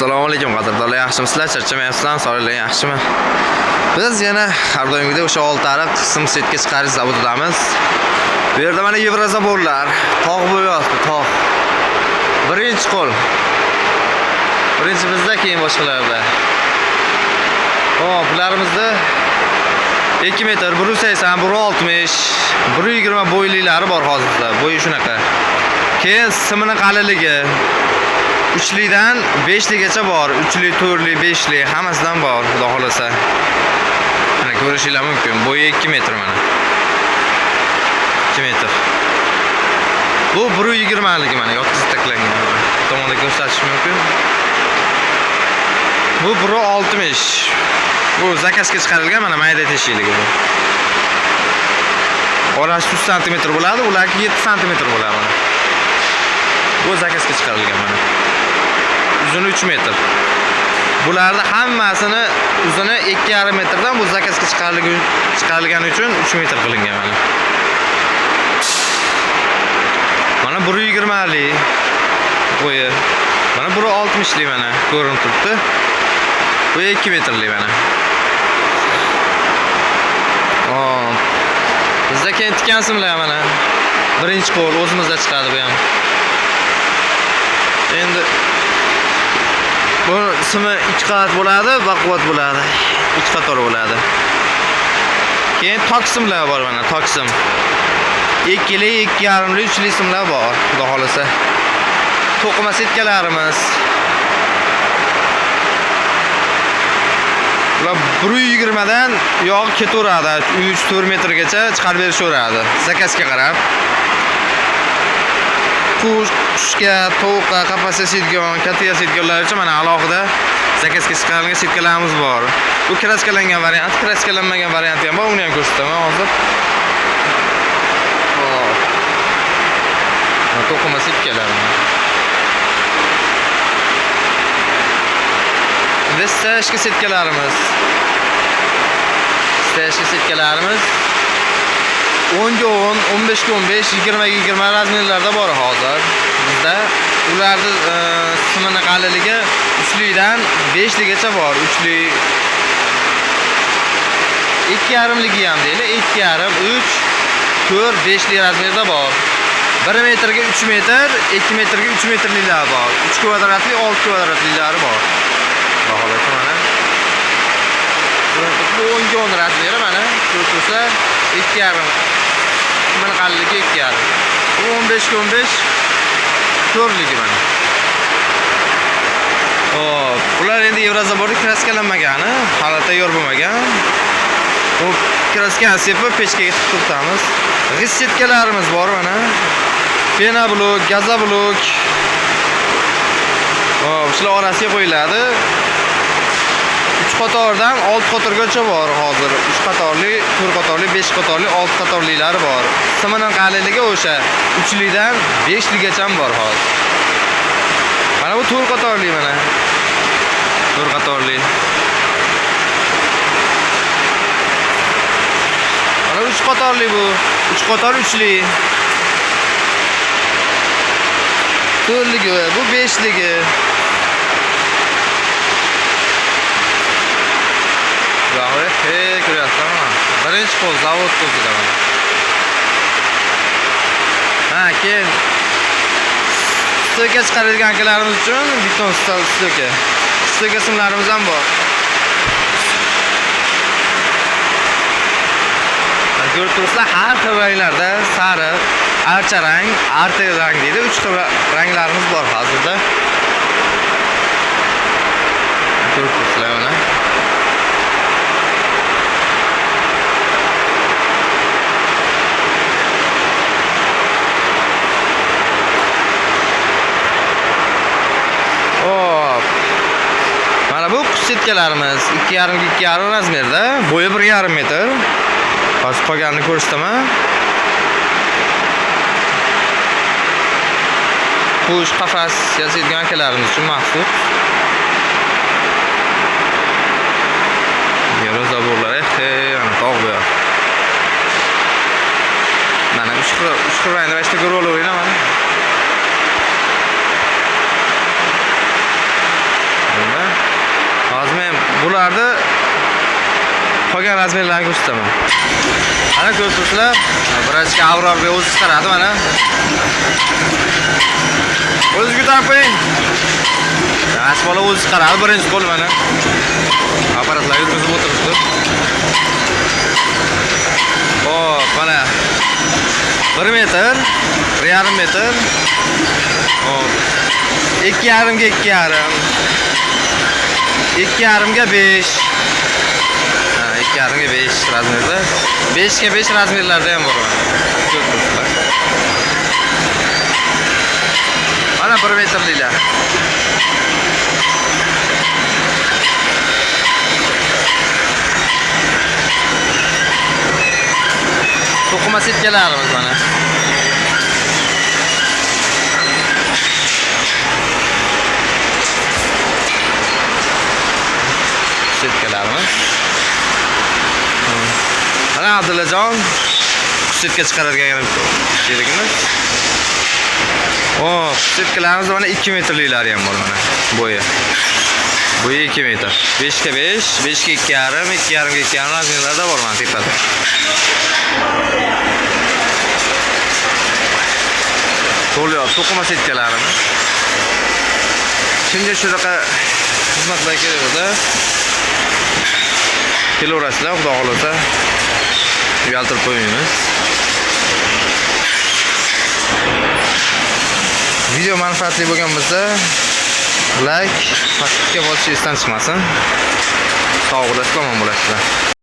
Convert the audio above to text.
Assalomu alaykum qadrdonlar, yaxshimisizlar? Charchamayapsizlar? Sog'lig'ingiz yaxshimi? Biz yana har doimgidek o'sha Oltiariq qism setga chiqarish zavodidamiz. Bu yerda mana Yevrozaborlar, tog' bo'yapti, tog'. Birinchi qo'l. Birinchi bizda, keyin boshqalarda. Hop, bularimizni 2 metr, 180, 160, 120 bo'yliklari bor hozirda. Bo'yi shunaqa. Keyin simini qalinligi 3lidan 5ligacha bor. 3li, 4li, 5li hammasidan bor, xudo xolasa. Mana ko'rishingiz mumkin. Bo'yi 2 metr mana. 2 metr. Bu 120ligi mana yotkizib taklangan. Bu tomonda ko'rsatish mumkin. Bu 160. Bu zakazga chiqarilgan mana mayda teshikligi bu. Orasi 3 sm bo'ladi, ularga 7 sm bo'ladi mana. Bu zakazga chiqarilgan mana. Uzuni 3 metr. Bularning hammasini uzuni 2,5 metrdan bu zakazga chiqarilgani uchun 3 metr qilingan mana. Mana 120li bo'yi. Mana 160li mana ko'rinib turibdi. Bu 2 metrli mana. Bizda keyin tikan simlar mana. Birinchi qo'l o'zimizda chiqadi bu ham. Endi bu simi 2 qavat bo'ladi, baquvvat bo'ladi. 2 qator bo'ladi. Keyin tok simlar bor mana, tok sim. 2li, 2,5li, 3li simlar bor, xudo xolasa. To'qima setkalarimiz. Ular 120 dan yog' ketaveradi. 3-4 metrgacha chiqarib berishaveradi. Zakazga qarab. Qushga, tovuqqa qafasga setgan, katiga setganlar uchun mana alohida zakazga chiqarilgan setkalarimiz bor. Bu kraskalangan variant, kraskalanmagan varianti ham bor. Uni ham ko'rsataman hozir. Hop. To'qima setkalar. Stashka setkalarimiz. Stashka setkalarimiz 10 ga 10, 15 ga 15, 20 ga 20 razmerlarda bor hozir. Bizda ularning simini qalinligi 3lidan 5ligacha bor. 3li 2,5ligi ham deydi. 2,5, 3, 4, 5li razmerda bor. 1 metrga 3 metr, 2 metrga 3 metrlilar bor. 3 kvadratli, 6 kvadratlilar bor. Holat mana. Bu 10 ga 10 razmeri mana. Ko'rsa 2,5. Mana qalinligi 2,5. Bu 15 ga 15 4ligi mana. Hop, bular endi Yevrozaborda kraskalanmagani, hali tayyor bo'lmagan. Bu kraskani sepib pechkaga tiqib turibmiz. G'is setkalarimiz bor mana. Pena blok, gaza blok. Hop, shular orasiga qo'yiladi. 3 qatordan 6 qatorgacha bor hozir. 3 qatorli, 4 qatorli, 5 qatorli, 6 qatorlilari bor. Simining qalinligi o'sha 3lidan 5ligacha bor hozir. Mana bu 4 qatorli mana. 4 qatorli. Mana 3 qatorli bu. 3 qator 3li. 4ligi, bu 5ligi. Ko'ryapsizmi? Birinchi qo'l zavod o'zida mana. Ha, keyin stoka chiqarilgan akalarimiz uchun beton stoka. Stoka simlarimiz ham bor. Ko'rib turibsizlar, har xil ranglarda sariq, archa rang, arta rang deydi. 3 xil ranglarimiz bor hozirda. Ko'rib turibsizlar mana. Mana bu qush setkalarimiz 2,5 ga 2,5 razmerda, bo'yi 1,5 metr. Hozir qolganini ko'rsataman. Qush qafas yasagan akalarimiz uchun maxsus. Yevrozaborlar, ana tog' bu. Mana 3 xil rangda beshta ko'rib olaveringlar mana. ularni qolgan razmerlarni ko'rsataman. Mana ko'rib turibsizlar, birochka Aurorga o'zi chiqaradi mana. O'zingiz ko'tarib qo'ying. Asbola o'zi chiqaradi, birinchi qo'l mana. Apparatlar yurgizib o'tiribdi. Hop, mana 1 metr, 1,5 metr. Hop. 2,5 ga 2,5. 2,5 ga 5. Ha, 2,5 ga 5 razmerda. 5 ga 5 razmerlarda ham bor mana. Mana 1 metrliklar. To'qima setkalarimiz mana. Setkalarimiz. Mana Abdullajon setka chiqaradigan sherigimiz. Oh, setkalarimiz mana 2 metrliklari ham bor mana. Bo'yi. Bo'yi 2 metr. 5 ga 5, 5 ga 2,5, 2,5 ga 2,5 razmerlarda bor mana tepada. To'liq to'qima setkalarimiz. Kimga shunaqa xizmatlar kerakda? Kelaverasizlar, xudo xolasa. Uyaltirib qo'ymaymiz. Video manfaatli bo'lgan bo'lsa, like, pastga bosishni esdan chiqmasin. Sog' bo'lasizlar, omon bo'lasizlar.